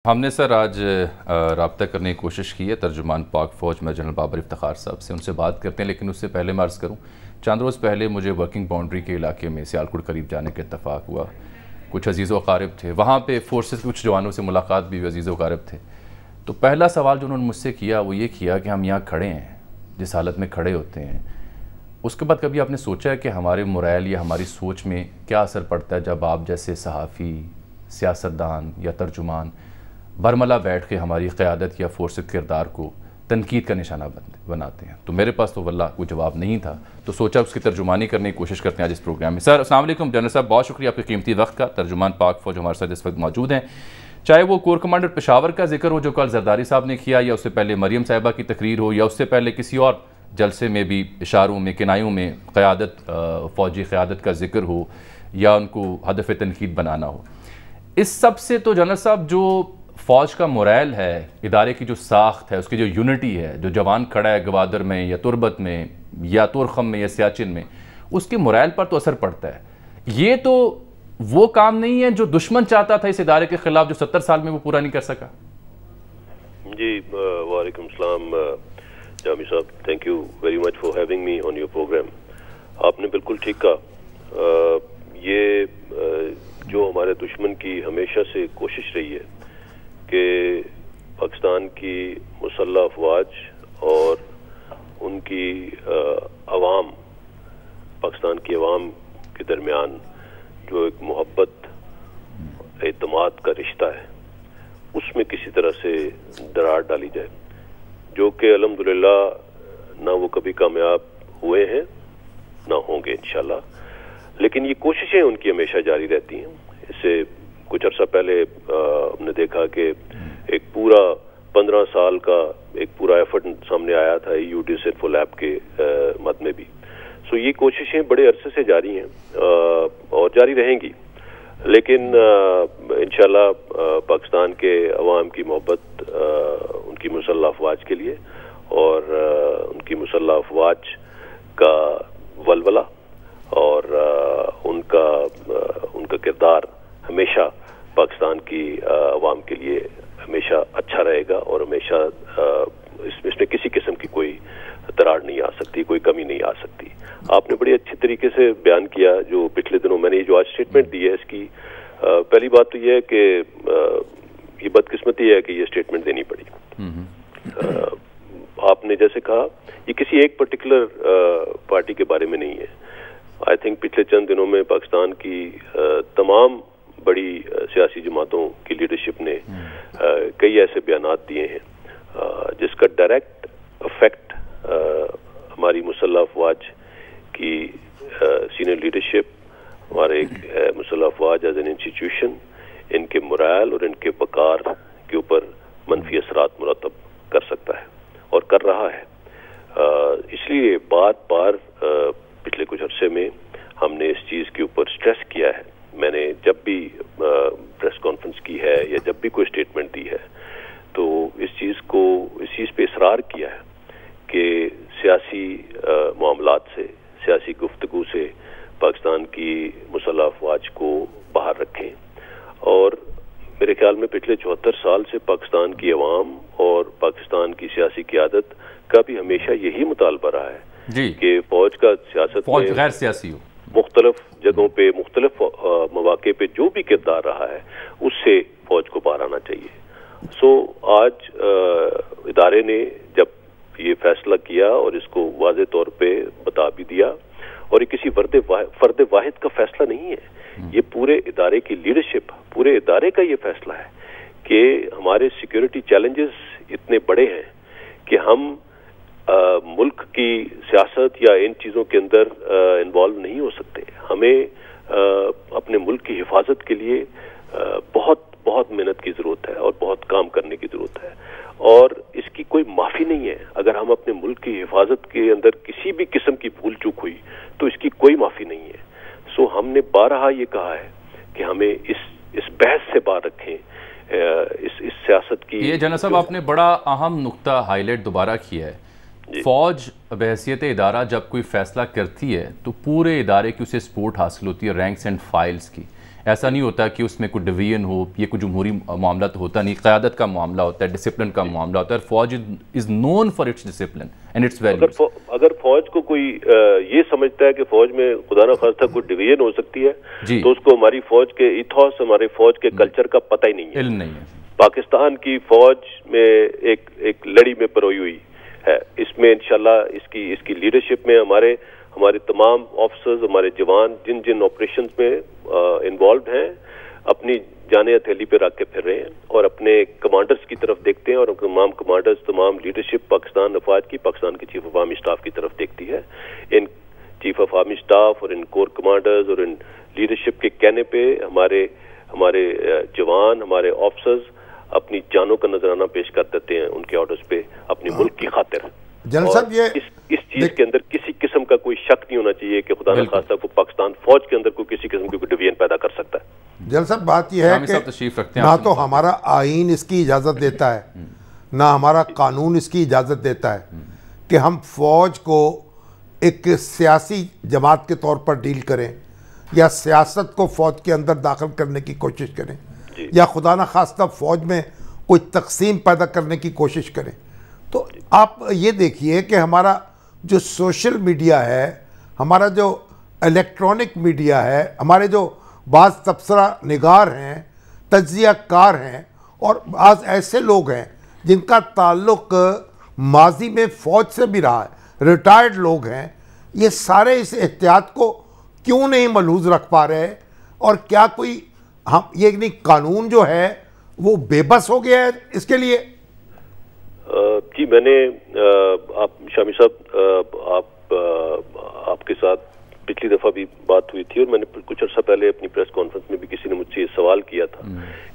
हमने सर आज रब्ता करने की कोशिश की है तर्जुमान पाक फ़ौज में जनरल बाबर इफ्तिखार साहब से, उनसे बात करते हैं। लेकिन उससे पहले मैं अर्ज़ करूँ, चंद रोज़ पहले मुझे वर्किंग बाउंड्री के इलाके में सियालकोट करीब जाने का इत्तफ़ाक़ हुआ। कुछ अजीज़ व अक़ारिब थे वहाँ पे, फोर्सेस के कुछ जवानों से मुलाकात भी हुई, अजीज़ व अक़ारिब थे। तो पहला सवाल जो उन्होंने मुझसे किया वो ये किया कि हम यहाँ खड़े हैं, जिस हालत में खड़े होते हैं, उसके बाद कभी आपने सोचा है कि हमारे मोरल या हमारी सोच में क्या असर पड़ता है जब आप जैसे सहाफ़ी, सियासतदान या तर्जुमान बरमला बैठ के हमारी क़यादत या फोर्स के किरदार को तनकीद का निशाना बनाते हैं? तो मेरे पास तो वल्लाह कोई जवाब नहीं था, तो सोचा उसकी तर्जुमानी करने की कोशिश करते हैं आज इस प्रोग्राम में। सर अस्सलाम वालेकुम जनरल साहब, बहुत शुक्रिया आपके कीमती वक्त का। तर्जुमान पाक फ़ौज हमारे साथ इस वक्त मौजूद हैं, चाहे वो कोर कमांडर पेशावर का जिक्र हो जो कल जरदारी साहब ने किया, या उससे पहले मरियम साहिबा की तकरीर हो, या उससे पहले किसी और जलसे में भी इशारों में, किनायों में क़यादत, फ़ौजी क़यादत का जिक्र हो, या उनको हदफ़ तनकीद बनाना हो। इस सब से तो जनरल साहब जो फ़ौज का मोरल है, इदारे की जो साख्त है, उसकी जो यूनिटी है, जो जवान खड़ा है गवादर में या तुरबत में या तुरखम में या सियाचिन में, उसके मोरल पर तो असर पड़ता है। ये तो वो काम नहीं है जो दुश्मन चाहता था इस इदारे के खिलाफ, जो 70 साल में वो पूरा नहीं कर सका। जी वालेकुम सलाम जामी साहब, thank you very much for having me on your program. आपने बिल्कुल ठीक कहा, ये जो हमारे दुश्मन की हमेशा से कोशिश रही है कि पाकिस्तान की मुसल्लह अफवाज और उनकी अवाम, पाकिस्तान की अवाम के दरमियान जो एक मोहब्बत, एतमाद का रिश्ता है, उसमें किसी तरह से दरार डाली जाए, जो कि अल्हम्दुलिल्लाह ना वो कभी कामयाब हुए हैं ना होंगे इंशाल्लाह। लेकिन ये कोशिशें उनकी हमेशा जारी रहती हैं। इससे कुछ अर्सा पहले हमने देखा कि एक पूरा 15 साल का एक पूरा एफर्ट सामने आया था यूडिसिफो लैब के मद में भी। सो ये कोशिशें बड़े अरसे से जारी हैं और जारी रहेंगी। लेकिन इंशाल्लाह पाकिस्तान के अवाम की मोहब्बत उनकी मुसल्लह अफवाज के लिए और उनकी मुसल्लह अफवाज का वलवला और उनका किरदार हमेशा पाकिस्तान की अवाम के लिए हमेशा अच्छा रहेगा और हमेशा इसमें किसी किस्म की कोई दरार नहीं आ सकती, कोई कमी नहीं आ सकती। आपने बड़ी अच्छी तरीके से बयान किया जो पिछले दिनों मैंने जो आज स्टेटमेंट दी है, इसकी पहली बात तो यह है कि ये बदकिस्मती है कि ये स्टेटमेंट देनी पड़ी। आपने जैसे कहा, ये किसी एक पर्टिकुलर पार्टी के बारे में नहीं है। आई थिंक पिछले चंद दिनों में पाकिस्तान की तमाम बड़ी सियासी जमातों की लीडरशिप ने कई ऐसे बयानात दिए हैं जिसका डायरेक्ट इफेक्ट हमारी मुसल्लह अफवाज की सीनियर लीडरशिप, हमारे मुसल्लह अफवाज एज एन इंस्टीट्यूशन, इनके मोरल और इनके वक़ार के ऊपर मनफी असरात मुरतब कर सकता है और कर रहा है। इसलिए बार बार पिछले कुछ अरसे में हमने इस चीज़ के ऊपर स्ट्रेस किया है। मैंने जब भी प्रेस कॉन्फ्रेंस की है या जब भी कोई स्टेटमेंट दी है तो इस चीज़ पे इसरार किया है कि सियासी मामलात से, सियासी गुफ्तगू से पाकिस्तान की मुसल्लह अफवाज को बाहर रखें। और मेरे ख्याल में पिछले 74 साल से पाकिस्तान की अवाम और पाकिस्तान की सियासी क़यादत का भी हमेशा यही मुतालबा रहा है कि फौज का सियासत में गैर सियासी हो, मुख्तलिफ जगहों पे, मुख्तलिफ मौके पे जो भी किरदार रहा है उससे फौज को बाहर आना चाहिए। सो आज इदारे ने जब ये फैसला किया और इसको वाज़े तौर पे बता भी दिया, और ये किसी फर्द वाहिद का फैसला नहीं है, ये पूरे इदारे की लीडरशिप, पूरे इदारे का ये फैसला है कि हमारे सिक्योरिटी चैलेंजेस इतने बड़े हैं कि हम मुल्क की सियासत या इन चीज़ों के अंदर इन्वॉल्व नहीं हो सकते। हमें अपने मुल्क की हिफाजत के लिए बहुत बहुत मेहनत की ज़रूरत है और बहुत काम करने की ज़रूरत है, और इसकी कोई माफ़ी नहीं है। अगर हम अपने मुल्क की हिफाजत के अंदर किसी भी किस्म की भूल चूक हुई तो इसकी कोई माफ़ी नहीं है। सो हमने बारहा ये कहा है कि हमें इस बहस से बाहर रखें, इस सियासत की। ये जनरल साहब आपने बड़ा अहम नुक्ता हाईलाइट दोबारा किया है। फ़ौज बहैसियत इदारा जब कोई फ़ैसला करती है तो पूरे इदारे की उसे सपोर्ट हासिल होती है, रैंक्स एंड फाइल्स की। ایسا نہیں ہوتا کہ اس میں کوئی ڈویژن ہو, یہ کوئی جمہوری معاملہ تو ہوتا نہیں, قیادت کا معاملہ ہوتا ہے, ڈسپلن کا معاملہ ہوتا ہے, اور فوج is known for its discipline and its values. اگر فوج کو کوئی یہ سمجھتا ہے کہ فوج میں خدا نہ خواستہ کوئی ڈویژن ہو سکتی ہے تو اس کو ہماری فوج کے ایتھوس, ہمارے فوج کے کلچر کا پتہ ہی نہیں ہے. علم نہیں ہے. پاکستان کی فوج میں ایک لڑی میں پروئی ہوئی ہے. اس میں انشاءاللہ اس کی لیڈرشپ میں ہمارے تمام آفیسرز, ہمارے جوان جن آپریشنز میں انوالوڈ ہیں, اپنی جانیں ہتھیلی پہ رکھ کے پھر رہے ہیں اور اپنے کمانڈرز کی طرف دیکھتے ہیں, اور تمام کمانڈرز, تمام لیڈرشپ پاکستان افواج کی, پاکستان کی چیف آف آرمی اسٹاف کی طرف دیکھتی ہے. In chief of army staff اور ان کور کمانڈرز اور ان لیڈرشپ کے کہنے پہ ہمارے جوان, ہمارے آفیسرز اپنی جانوں کا نذرانہ پیش کر دیتے ہیں ان کے آرڈرز پہ اپنی ملک کی خاطر. جنرل صاحب, یہ اس چیز کے اندر کسی قسم کا کوئی شک نہیں ہونا چاہیے کہ خدا نہ خواستہ کو پاکستان فوج کے اندر کوئی کسی قسم کی کوئی ڈویژن پیدا کر سکتا ہے. جنرل صاحب, بات یہ ہے کہ نہ تو ہمارا آئین اس کی اجازت دیتا ہے, نہ ہمارا قانون اس کی اجازت دیتا ہے کہ ہم فوج کو ایک سیاسی جماعت کے طور پر ڈیل کریں یا سیاست کو فوج کے اندر داخل کرنے کی کوشش کریں یا خدا نہ خواستہ فوج میں کوئی تقسیم پیدا کرنے کی کوشش کریں. تو آپ یہ دیکھیے کہ ہمارا جو سوشل میڈیا ہے, ہمارا جو الیکٹرانک میڈیا ہے, ہمارے جو بعض تبصرہ نگار ہیں, تجزیہ کار ہیں, اور بعض ایسے لوگ ہیں جن کا تعلق ماضی میں فوج سے بھی رہا ہے, ریٹائرڈ لوگ ہیں, یہ سارے اس احتیاط کو کیوں نہیں ملحوظ رکھ پا رہے, اور کیا کوئی یہ قانون جو ہے وہ بے بس ہو گیا ہے اس کے لیے؟ جی, میں نے آپ شامی صاحب, آپ کے ساتھ پچھلی دفعہ بھی بات ہوئی تھی, اور میں نے کچھ عرصہ پہلے اپنی پریس کانفرنس میں بھی کسی نے مجھ سے یہ سوال کیا تھا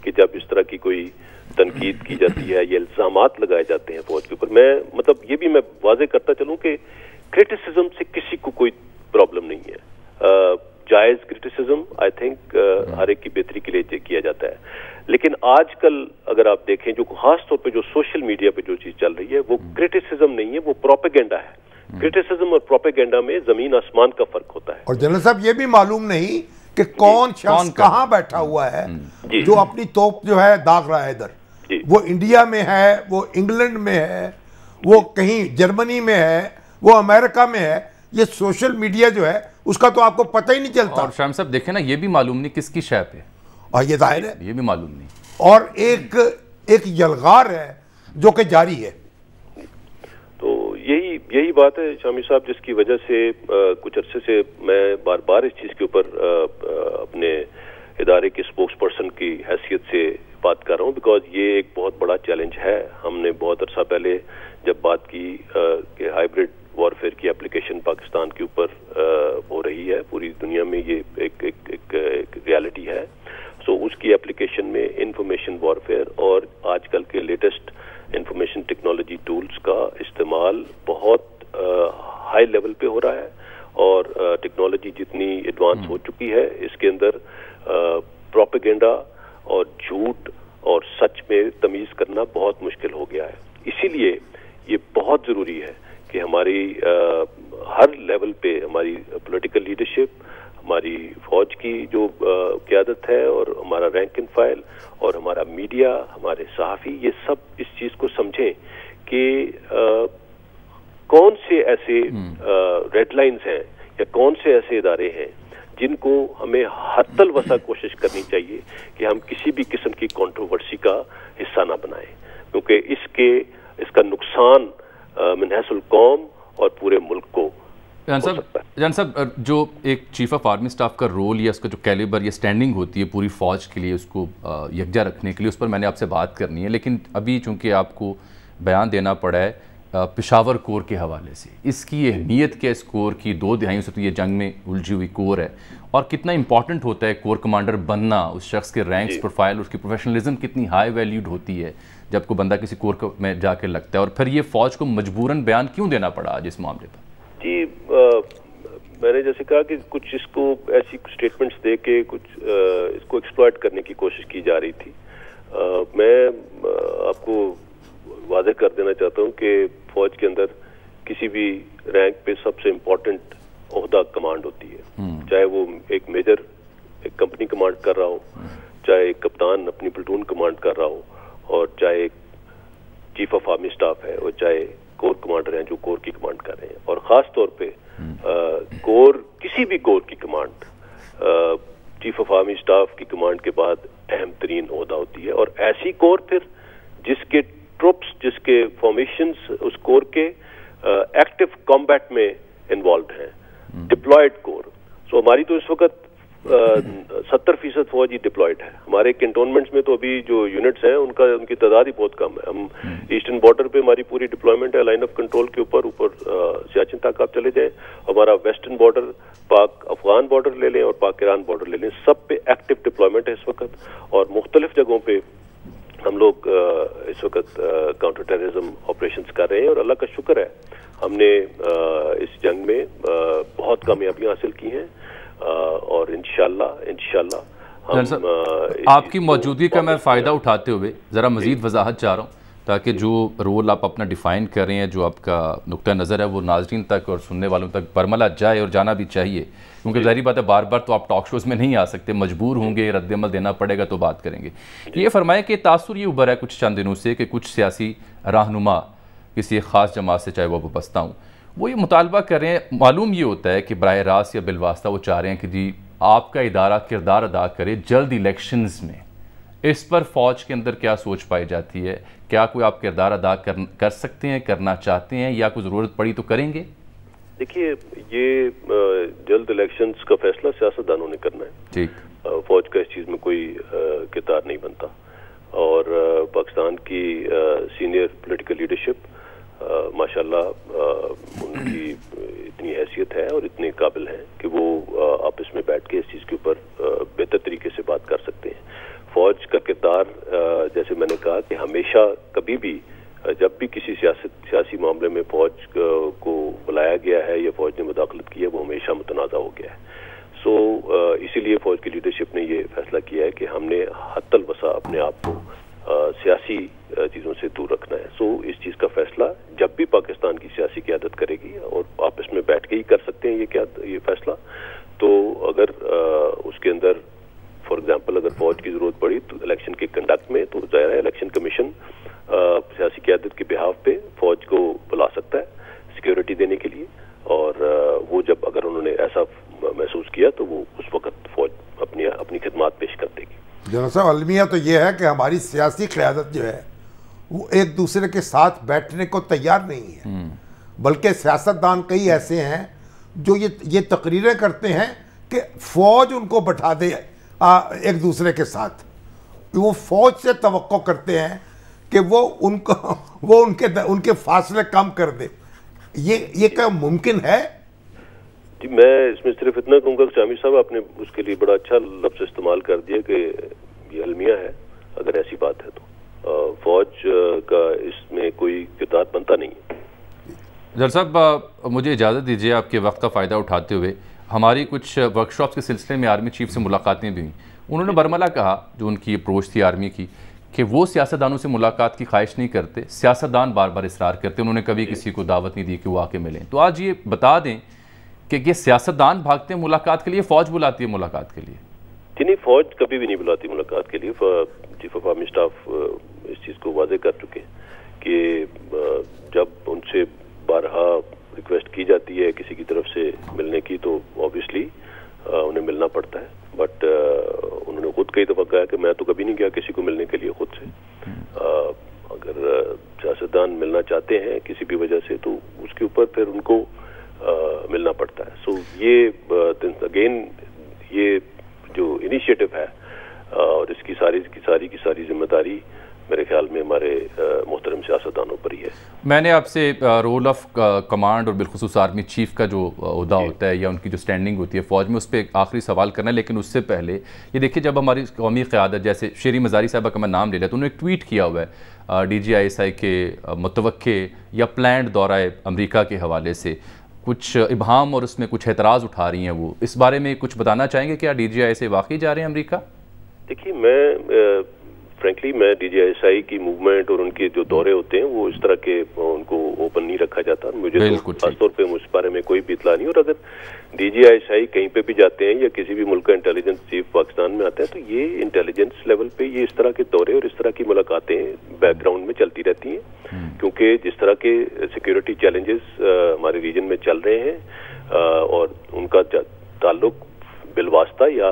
کہ جب اس طرح کی کوئی تنقید کی جاتی ہے, یہ الزامات لگائے جاتے ہیں فوج کے اوپر, یہ بھی میں واضح کرتا چلوں کہ کرٹیسزم سے کسی کو کوئی پرابلم نہیں ہے. جائز کرٹیسزم آئی تھنک ہر ایک کی بہتری کے لیے کیا جاتا ہے, لیکن آج کل اگر آپ دیکھیں جو خاص طور پہ جو سوشل میڈیا پہ جو چیز چل رہی ہے وہ کرٹیسزم نہیں ہے, وہ پروپیگنڈا ہے. کرٹیسزم اور پروپیگنڈا میں زمین آسمان کا فرق ہوتا ہے. اور جنرل صاحب, یہ بھی معلوم نہیں کہ کون شخص کہاں بیٹھا ہوا ہے جو اپنی توپ جو ہے داغ رہا ہے ادھر, وہ انڈیا میں ہے, وہ انگلینڈ میں ہے, وہ کہیں جرمنی میں ہے, وہ امریکہ میں ہے. یہ سوشل میڈیا جو ہے اس کا تو آپ کو پتہ ہی نہیں چلتا. اور شام صاحب دیکھیں نا, یہ بھی معلوم نہیں کس کی شے پہ, اور یہ ظاہر ہے یہ بھی معلوم نہیں, اور ایک یلغار ہے جو کہ جاری ہے. تو یہی بات ہے شامی صاحب, جس کی وجہ سے کچھ عرصے سے میں بار بار اس چیز کے اوپر اپنے ادارے کے اسپوکس پرسن کی حیثیت سے بات کر رہا ہوں, بیکاز یہ ایک بہت بڑا چیلنج ہے. ہم نے بہت عرصہ پہلے جب بات کی کہ ہائیبرڈ وارفیئر کی اپلیکیشن پاکستان کے اوپر ہو رہی ہے, پوری دنیا میں یہ ایک ریالٹی ہے. سو اس کی اپلیکیشن میں انفارمیشن وارفیئر اور آج کل کے لیٹسٹ انفارمیشن ٹیکنالوجی ٹولز کا استعمال بہت ہائی لیول پہ ہو رہا ہے, اور ٹیکنالوجی جتنی ایڈوانس ہو چکی ہے اس کے اندر پروپیگنڈا اور جھوٹ اور سچ میں تمیز کرنا بہت مشکل ہو گیا ہے. اسی لیے یہ بہت ضروری ہے کہ ہماری ہر لیول پہ ہماری پولیٹیکل لیڈرشپ, ہماری فوج کی جو قیادت ہے, اور ہمارا رینک اینڈ فائل, اور ہمارا میڈیا, ہمارے صحافی, یہ سب اس چیز کو سمجھیں کہ کون سے ایسے ریڈ لائنز ہیں یا کون سے ایسے ادارے ہیں جن کو ہمیں حتی الوسع کوشش کرنی چاہیے کہ ہم کسی بھی قسم کی کنٹروورسی کا حصہ نہ بنائیں, کیونکہ اس کا نقصان من حیث القوم اور پورے ملک کو. جان صاحب, جو ایک چیف آف آرمی اسٹاف کا رول یا اس کا جو کیلیبر یا سٹینڈنگ ہوتی ہے پوری فوج کے لیے, اس کو یکجا رکھنے کے لیے, اس پر میں نے آپ سے بات کرنی ہے, لیکن ابھی چونکہ آپ کو بیان دینا پڑا ہے پشاور کور کے حوالے سے, اس کی اہمیت کیا, اس کور کی 2 دہائیوں سے تو یہ جنگ میں الجھی ہوئی کور ہے, اور کتنا امپورٹنٹ ہوتا ہے کور کمانڈر بننا, اس شخص کے رینکس, پروفائل, اس کی پروفیشنلزم کتنی ہائی ویلیوڈ ہوتی ہے جب کوئی بندہ کسی کور میں جا کے لگتا ہے, اور پھر یہ فوج کو مجبوراً بیان کیوں دینا پڑا آج اس معاملے پر؟ جی, میں نے جیسے کہا کہ کچھ اس کو ایسی سٹیٹمنٹس دے کے کچھ اس کو ایکسپلائٹ کرنے کی کوشش کی جا رہی تھی. میں آپ کو واضح کر دینا چاہتا ہوں کہ فوج کے اندر کسی بھی رینک پہ سب سے امپورٹنٹ عہدہ کمانڈ ہوتی ہے, چاہے وہ ایک میجر ایک کمپنی کمانڈ کر رہا ہو, چاہے ایک کپتان اپنی پلٹون کمانڈ کر رہا ہو, اور چاہے ایک چیف آف آرمی اسٹاف ہے, اور چاہے کور کمانڈر ہیں جو کور کی کمانڈ کر رہے ہیں, اور خاص طور پہ کور, کسی بھی کور کی command chief of army staff کی کمانڈ کے بعد اہم ترین عہدہ ہوتی ہے. اور ایسی کور پھر جس کے ٹروپس, جس کے فارمیشنز اس کور کے ایکٹیو کمبیٹ میں انوالوڈ ہیں, ڈپلائڈ کور. سو ہماری تو اس وقت 70% فوج ہی ڈپلائڈ ہے. ہمارے کنٹونمنٹس میں تو ابھی جو یونٹس ہیں ان کی تعداد ہی بہت کم ہے. ہم ایسٹرن بارڈر پہ ہماری پوری ڈپلائمنٹ ہے, لائن آف کنٹرول کے اوپر سیاچن تک آپ چلے جائیں. ہمارا western border, Pak Afghan border لے لیں اور پاک ایران بارڈر لے لیں, سب پہ ایکٹیو ڈپلائمنٹ ہے اس وقت. اور مختلف جگہوں پہ ہم لوگ اس وقت کاؤنٹر ٹیررزم آپریشنز کر رہے ہیں, اور اللہ کا شکر ہے ہم نے اس جنگ میں بہت کامیابیاں حاصل کی ہیں, اور انشاءاللہ ہم آپ کی موجودگی کا میں فائدہ اٹھاتے ہوئے ذرا مزید وضاحت چاہ رہا ہوں, تاکہ جو رول آپ اپنا ڈیفائن کر رہے ہیں, جو آپ کا نقطہ نظر ہے, وہ ناظرین تک اور سننے والوں تک برملا جائے, اور جانا بھی چاہیے, کیونکہ ظاہری بات ہے بار بار تو آپ ٹاک شوز میں نہیں آ سکتے, مجبور ہوں گے, رد عمل دینا پڑے گا تو بات کریں گے. یہ فرمائیں کہ تاثر یہ ابھرا ہے کچھ چند دنوں سے کہ کچھ سیاسی رہنما کسی ایک خاص جماعت سے, چاہے وہ وابستہ ہوں, وہ یہ مطالبہ کر رہے ہیں, معلوم یہ ہوتا ہے کہ براہ راست یا بالواسطہ وہ چاہ رہے ہیں کہ جی آپ کا ادارہ کردار ادا کرے جلد الیکشنز میں. اس پر فوج کے اندر کیا سوچ پائی جاتی ہے؟ کیا کوئی آپ کردار ادا کر سکتے ہیں, کرنا چاہتے ہیں, یا کوئی ضرورت پڑی تو کریں گے؟ دیکھیے, یہ جلد الیکشنز کا فیصلہ سیاستدانوں نے کرنا ہے. ٹھیک, فوج کا اس چیز میں کوئی کردار نہیں بنتا, اور پاکستان کی سینئر پولیٹیکل لیڈرشپ ماشاءاللہ ان کی اتنی حیثیت ہے اور اتنے قابل ہیں کہ وہ آپس میں بیٹھ کے اس چیز کے اوپر بہتر طریقے سے بات کر سکتے ہیں. فوج کا کردار, جیسے میں نے کہا کہ ہمیشہ کبھی بھی جب بھی کسی سیاسی معاملے میں فوج کو بلایا گیا ہے یا فوج نے مداخلت کی ہے, وہ ہمیشہ متنازع ہو گیا ہے. سو اسی لیے فوج کی لیڈرشپ نے یہ فیصلہ کیا ہے کہ ہم نے حتی الوسع اپنے آپ کو سیاسی چیزوں سے دور رکھنا ہے. سو اس چیز کا فیصلہ جب بھی پاکستان کی سیاسی قیادت کرے گی, اور آپس میں بیٹھ کے ہی کر سکتے ہیں یہ فیصلہ, تو اگر اس کے اندر فار ایگزامپل اگر فوج کی ضرورت پڑی تو الیکشن کے کنڈکٹ میں, تو ظاہر ہے الیکشن کمیشن سیاسی قیادت کے بہاف پہ فوج کو بلا سکتا ہے سیکیورٹی دینے کے لیے, اور وہ جب اگر انہوں نے ایسا محسوس کیا تو وہ اس وقت فوج اپنی خدمات پیش کر دے گی. جنرل صاحب, المیہ تو یہ ہے کہ ہماری سیاسی قیادت جو ہے وہ ایک دوسرے کے ساتھ بیٹھنے کو تیار نہیں ہے, بلکہ سیاستدان کئی ایسے ہیں جو یہ تقریریں کرتے ہیں کہ فوج ان کو بٹھا دے ایک دوسرے کے ساتھ. وہ فوج سے توقع کرتے ہیں کہ وہ ان کے فاصلے کم کر دے. یہ کیا ممکن ہے؟ جی, میں اس میں صرف اتنا کہوں گا کہ شامی صاحب آپ نے اس کے لیے بڑا اچھا لفظ استعمال کر دیا کہ یہ المیہ ہے. اگر ایسی بات ہے تو فوج کا اس میں کوئی کردار بنتا نہیں ہے. جل صاحب, مجھے اجازت دیجیے آپ کے وقت کا فائدہ اٹھاتے ہوئے. ہماری کچھ ورکشاپس کے سلسلے میں آرمی چیف سے ملاقاتیں بھی ہوئیں. انہوں نے برملا کہا, جو ان کی اپروچ تھی آرمی کی, کہ وہ سیاستدانوں سے ملاقات کی خواہش نہیں کرتے, سیاستدان بار بار اصرار کرتے. انہوں نے کبھی کسی کو دعوت نہیں دی کہ وہ آ کے ملیں. تو آج یہ بتا دیں کہ یہ سیاستدان بھاگتے ہیں ملاقات کے لیے, فوج بلاتی ہے ملاقات کے لیے؟ جی نہیں, فوج کبھی بھی نہیں بلاتی ملاقات کے لیے. چیف آف آرمی اسٹاف اس چیز کو واضح کر چکے ہیں کہ جب ان سے بارہا ریکویسٹ کی جاتی ہے کسی کی طرف سے ملنے کی, تو آبویسلی انہیں ملنا پڑتا ہے. بٹ انہوں نے خود کئی دفعہ کہا کہ میں تو کبھی نہیں گیا کسی کو ملنے کے لیے خود سے. اگر سیاستدان ملنا چاہتے ہیں کسی بھی وجہ سے تو اس کے اوپر پھر ان کو ملنا پڑتا ہے. سو یہ اگین یہ جو انیشیٹو ہے اور اس کی ساری ذمہ داری میرے خیال میں ہمارے محترم سیاستدانوں پر ہی ہے. میں نے آپ سے رول آف کمانڈ اور بالخصوص آرمی چیف کا جو عہدہ ہوتا ہے یا ان کی جو سٹینڈنگ ہوتی ہے فوج میں, اس پہ ایک آخری سوال کرنا ہے. لیکن اس سے پہلے یہ دیکھیے, جب ہماری قومی قیادت جیسے شیری مزاری صاحبہ کا میں نام لے لیا, تو انہوں نے ایک ٹویٹ کیا ہوا ہے DGISI کے متوقع یا پلانڈ دورہ امریکہ کے حوالے سے. کچھ ابہام اور اس میں کچھ اعتراض اٹھا رہی ہیں وہ. اس بارے میں کچھ بتانا چاہیں گے؟ کیا DGISI واقعی جا رہے ہیں امریکہ؟ دیکھیے, فرینکلی میں DGISI کی موومنٹ اور ان کے جو دورے ہوتے ہیں وہ اس طرح کے ان کو ओपन नहीं रखा जाता। मुझे तो खास तौर पे उस बारे में कोई भी इतला नहीं। और अगर DGI कहीं पे भी जाते हैं या किसी भी मुल्क का इंटेलिजेंस चीफ पाकिस्तान में आता है तो ये इंटेलिजेंस लेवल पे ये इस तरह के दौरे और इस तरह की मुलाकातें बैकग्राउंड में चलती रहती हैं, क्योंकि जिस तरह के सिक्योरिटी चैलेंजेस हमारे रीजन में चल रहे हैं और उनका ताल्लुक बिलवास्ता या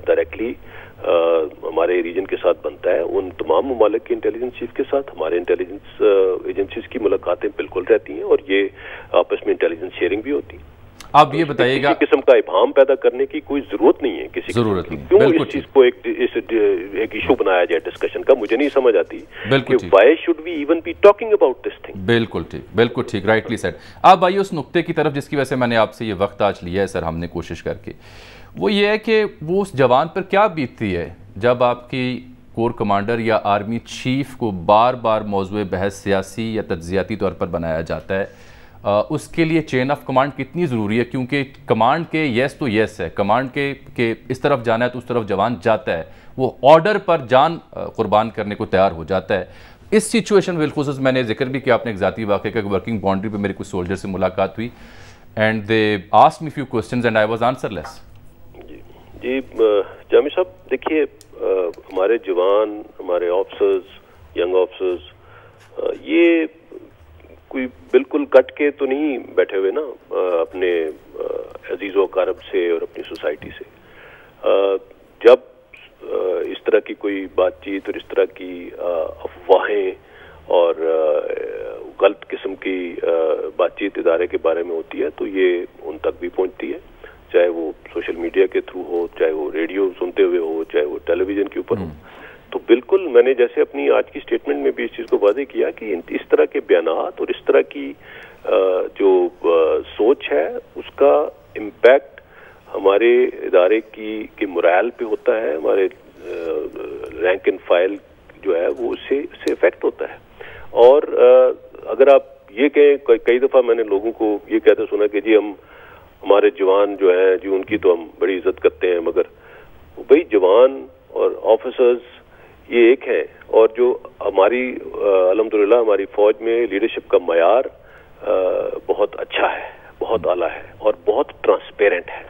डायरेक्टली हमारे रीजन के साथ बनता है, उन तमाम ममालिक के इंटेलिजेंस चीफ के साथ हमारे इंटेलिजेंस एजेंसीज की मुलाकातें बिल्कुल रहती हैं और ये आपस में इंटेलिजेंस शेयरिंग भी होती है। आप ये बताइएगा, किसी किस्म का इबाहम पैदा करने की कोई जरूरत नहीं है, किसी जरूरत नहीं। क्यों इस चीज को एक इशू बनाया जाए डिस्कशन का, मुझे नहीं समझ आती कि why should we even be talking about this thing. बिल्कुल ठीक, राइटली सेड। आप आइए उस नुक्ते की तरफ जिसकी वजह से मैंने आपसे ये वक्त आज लिया है सर, हमने कोशिश करके, वो ये है कि वो उस जवान पर क्या बीतती है जब आपकी कोर कमांडर या आर्मी चीफ को बार बार मौजूए बहस सियासी या तज्जियाती तौर पर बनाया जाता है। उसके लिए चेन ऑफ कमांड कितनी ज़रूरी है, क्योंकि कमांड के येस तो येस है, कमांड के इस तरफ जाना है तो उस तरफ जवान जाता है, वो ऑर्डर पर जान कुर्बान करने को तैयार हो जाता है। इस सिचुएशन में बिलखुसूस मैंने जिक्र भी किया अपने एक ज़ाती वाक़े का, वर्किंग बाउंड्री पे मेरे कुछ सोल्जर से मुलाकात हुई and they asked me few questions and I was answerless. जी जामी साहब, देखिए हमारे जवान, हमारे ऑफिसर्स, यंग ऑफिसर्स, ये कोई बिल्कुल कट के तो नहीं बैठे हुए ना अपने अजीज़ो अकारब से और अपनी सोसाइटी से। जब इस तरह की कोई बातचीत और इस तरह की अफवाहें और गलत किस्म की बातचीत इदारे के बारे में होती है तो ये उन तक भी पहुंचती है, चाहे वो सोशल मीडिया के थ्रू हो, चाहे वो रेडियो सुनते हुए हो, चाहे वो टेलीविजन के ऊपर हो। तो बिल्कुल मैंने जैसे अपनी आज की स्टेटमेंट में भी इस चीज़ को वादे किया कि इस तरह के बयानात और इस तरह की जो सोच है उसका इम्पैक्ट हमारे इदारे की मोरल पे होता है, हमारे रैंक एंड फाइल जो है वो उससे इफेक्ट होता है। और अगर आप ये कहें, कई दफ़ा मैंने लोगों को ये कहते सुना कि जी हमारे जवान जो हैं जी उनकी तो हम बड़ी इज्जत करते हैं, मगर भाई जवान और ऑफिसर्स ये एक हैं, और जो हमारी अल्हम्दुलिल्लाह हमारी फौज में लीडरशिप का मयार बहुत अच्छा है, बहुत आला है और बहुत ट्रांसपेरेंट है।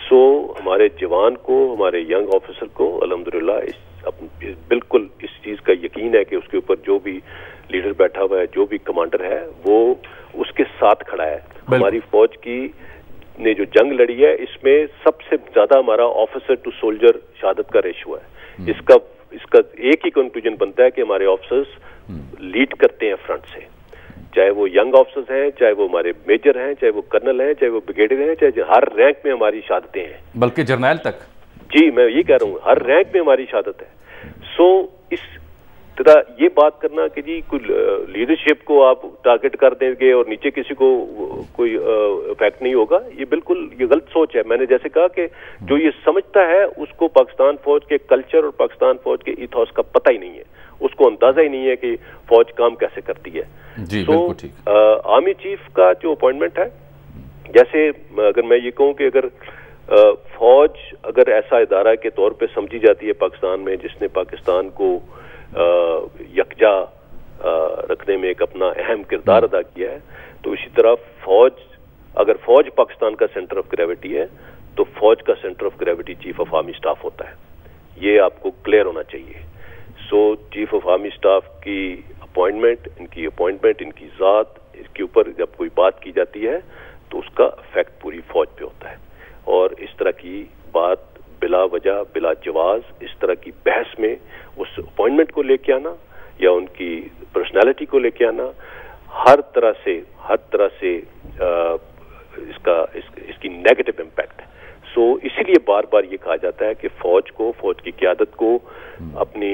सो हमारे जवान को, हमारे यंग ऑफिसर को अल्हम्दुलिल्लाह बिल्कुल इस चीज़ का यकीन है कि उसके ऊपर जो भी लीडर बैठा हुआ है, जो भी कमांडर है, वो उसके साथ खड़ा है। हमारी फौज की ने जो जंग लड़ी है इसमें सबसे ज्यादा हमारा ऑफिसर टू सोल्जर शहादत का रेशो है। इसका एक ही कंक्लूजन बनता है कि हमारे ऑफिसर्स लीड करते हैं फ्रंट से, चाहे वो यंग ऑफिसर्स हैं, चाहे वो हमारे मेजर हैं, चाहे वो कर्नल हैं, चाहे वो ब्रिगेडियर हैं, चाहे हर रैंक में हमारी शहादतें हैं, बल्कि जर्नैल तक। जी मैं ये कह रहा हूँ, हर रैंक में हमारी शहादत है। सो इस तरह ये बात करना कि जी कोई लीडरशिप को आप टारगेट कर देंगे और नीचे किसी को कोई इफेक्ट नहीं होगा, ये बिल्कुल ये गलत सोच है। मैंने जैसे कहा कि जो ये समझता है उसको पाकिस्तान फौज के कल्चर और पाकिस्तान फौज के इथॉस का पता ही नहीं है, उसको अंदाजा ही नहीं है कि फौज काम कैसे करती है। जी, तो आर्मी चीफ का जो अपॉइंटमेंट है, जैसे अगर मैं ये कहूँ कि अगर फौज अगर ऐसा इदारा के तौर पे समझी जाती है पाकिस्तान में जिसने पाकिस्तान को यकजा रखने में एक अपना अहम किरदार अदा किया है, तो इसी तरह अगर फौज पाकिस्तान का सेंटर ऑफ ग्रेविटी है तो फौज का centre of gravity chief of army staff होता है। ये आपको क्लियर होना चाहिए। सो चीफ ऑफ आर्मी स्टाफ की अपॉइंटमेंट, इनकी ज़ात, इसके ऊपर जब कोई बात की जाती है तो उसका इफेक्ट पूरी फौज पे होता है। और इस तरह की बात बिला वजह, बिला जवाज, इस तरह की बहस में उस अपॉइंटमेंट को लेके आना या उनकी पर्सनालिटी को लेके आना, हर तरह से इसकी नेगेटिव इम्पैक्ट है। सो इसीलिए बार बार ये कहा जाता है कि फौज की क़यादत को अपनी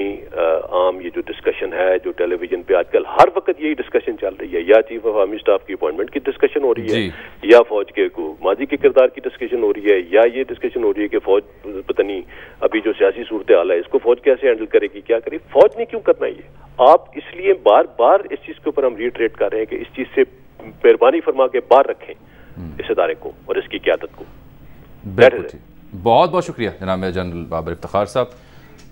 आम ये जो डिस्कशन है, जो टेलीविजन पे आजकल हर वक्त यही डिस्कशन चल रही है, या चीफ ऑफ आर्मी स्टाफ की अपॉइंटमेंट की डिस्कशन हो रही है, या फौज के माजी के किरदार की डिस्कशन हो रही है, या ये डिस्कशन हो रही है कि फौज पता नहीं अभी जो सियासी सूरत हाल है इसको फौज कैसे हैंडल करेगी, क्या करेगी। फौज ने क्यों करना ये? आप इसलिए बार बार इस चीज के ऊपर हम रिट्रेट कर रहे हैं कि इस चीज से मेहरबानी फरमा के बाहर रखें इस इदारे को और इसकी क़यादत को। बहुत बहुत शुक्रिया जनाब जनरल बाबर इफ्तिखार साहब,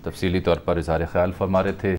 तफसीली तौर पर इज़हार ख्याल फरमा रहे थे।